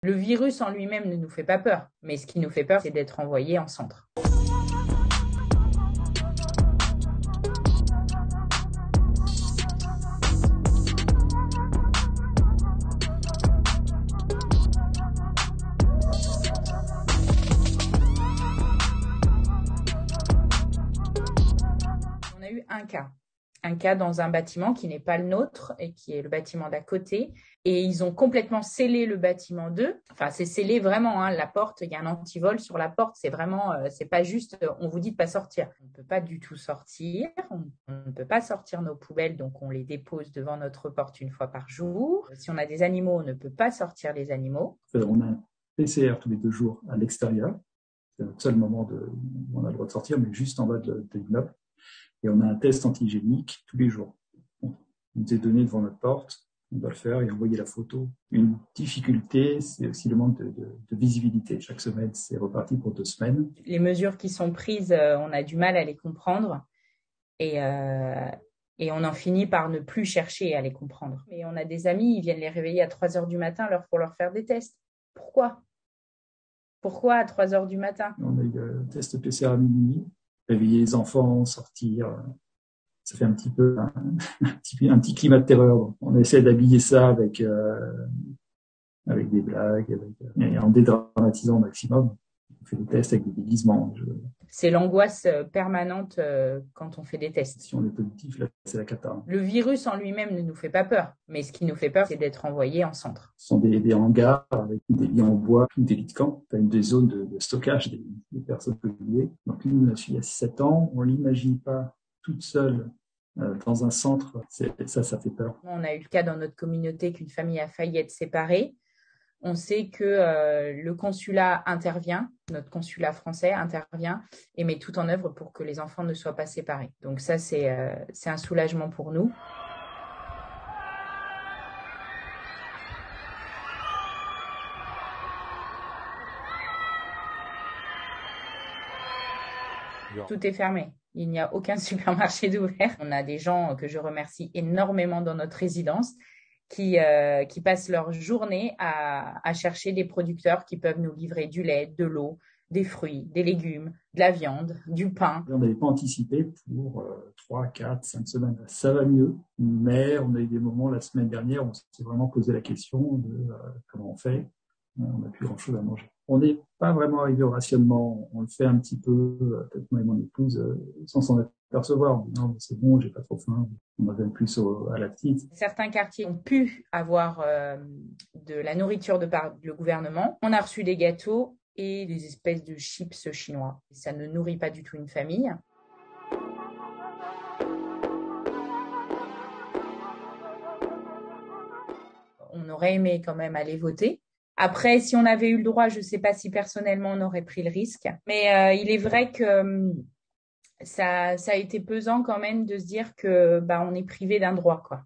Le virus en lui-même ne nous fait pas peur, mais ce qui nous fait peur, c'est d'être envoyé en centre. On a eu un cas dans un bâtiment qui n'est pas le nôtre et qui est le bâtiment d'à côté. Et ils ont complètement scellé le bâtiment d'eux. Enfin, c'est scellé vraiment, hein, la porte, il y a un antivol sur la porte. C'est vraiment, c'est pas juste, on vous dit de pas sortir. On ne peut pas du tout sortir. On ne peut pas sortir nos poubelles, donc on les dépose devant notre porte une fois par jour. Si on a des animaux, on ne peut pas sortir les animaux. On a un PCR tous les 2 jours à l'extérieur. C'est le seul moment où on a le droit de sortir, mais juste en bas de l'immeuble. Et on a un test antigénique tous les jours. On nous est donné devant notre porte, on doit le faire et envoyer la photo. Une difficulté, c'est aussi le manque de visibilité. Chaque semaine, c'est reparti pour 2 semaines. Les mesures qui sont prises, on a du mal à les comprendre et on en finit par ne plus chercher à les comprendre. Mais on a des amis, ils viennent les réveiller à 3 heures du matin pour leur faire des tests. Pourquoi? Pourquoi à 3 heures du matin? On a eu le test PCR à minuit. Réveiller les enfants, sortir, ça fait un petit peu un petit climat de terreur. On essaie d'habiller ça avec des blagues, et en dédramatisant au maximum. On fait des tests avec des déguisements. C'est l'angoisse permanente quand on fait des tests. Si on est positif, là, c'est la cata. Le virus en lui-même ne nous fait pas peur, mais ce qui nous fait peur, c'est d'être envoyé en centre. Ce sont des hangars avec des lits en bois, des lits de camp, des zones de stockage des personnes Covid. Donc nous, la fille a 6-7 ans, on l'imagine pas toute seule dans un centre. Ça fait peur. On a eu le cas dans notre communauté qu'une famille a failli être séparée. On sait que le consulat intervient, notre consulat français intervient et met tout en œuvre pour que les enfants ne soient pas séparés. Donc ça, c'est un soulagement pour nous. Tout est fermé. Il n'y a aucun supermarché d'ouvert. On a des gens que je remercie énormément dans notre résidence qui passent leur journée à chercher des producteurs qui peuvent nous livrer du lait, de l'eau, des fruits, des légumes, de la viande, du pain. On n'avait pas anticipé pour 3, 4, 5 semaines. Ça va mieux, mais on a eu des moments la semaine dernière où on s'est vraiment posé la question de comment on fait. On n'a plus grand-chose à manger. On n'est pas vraiment arrivé au rationnement. On le fait un petit peu, peut-être moi et mon épouse, sans s'en apercevoir. On dit non, mais c'est bon, j'ai pas trop faim. On va donner plus à la petite. Certains quartiers ont pu avoir de la nourriture de par le gouvernement. On a reçu des gâteaux et des espèces de chips chinois. Ça ne nourrit pas du tout une famille. On aurait aimé quand même aller voter. Après, si on avait eu le droit, je ne sais pas si personnellement on aurait pris le risque. Mais il est vrai que ça a été pesant quand même de se dire que on est privé d'un droit, quoi.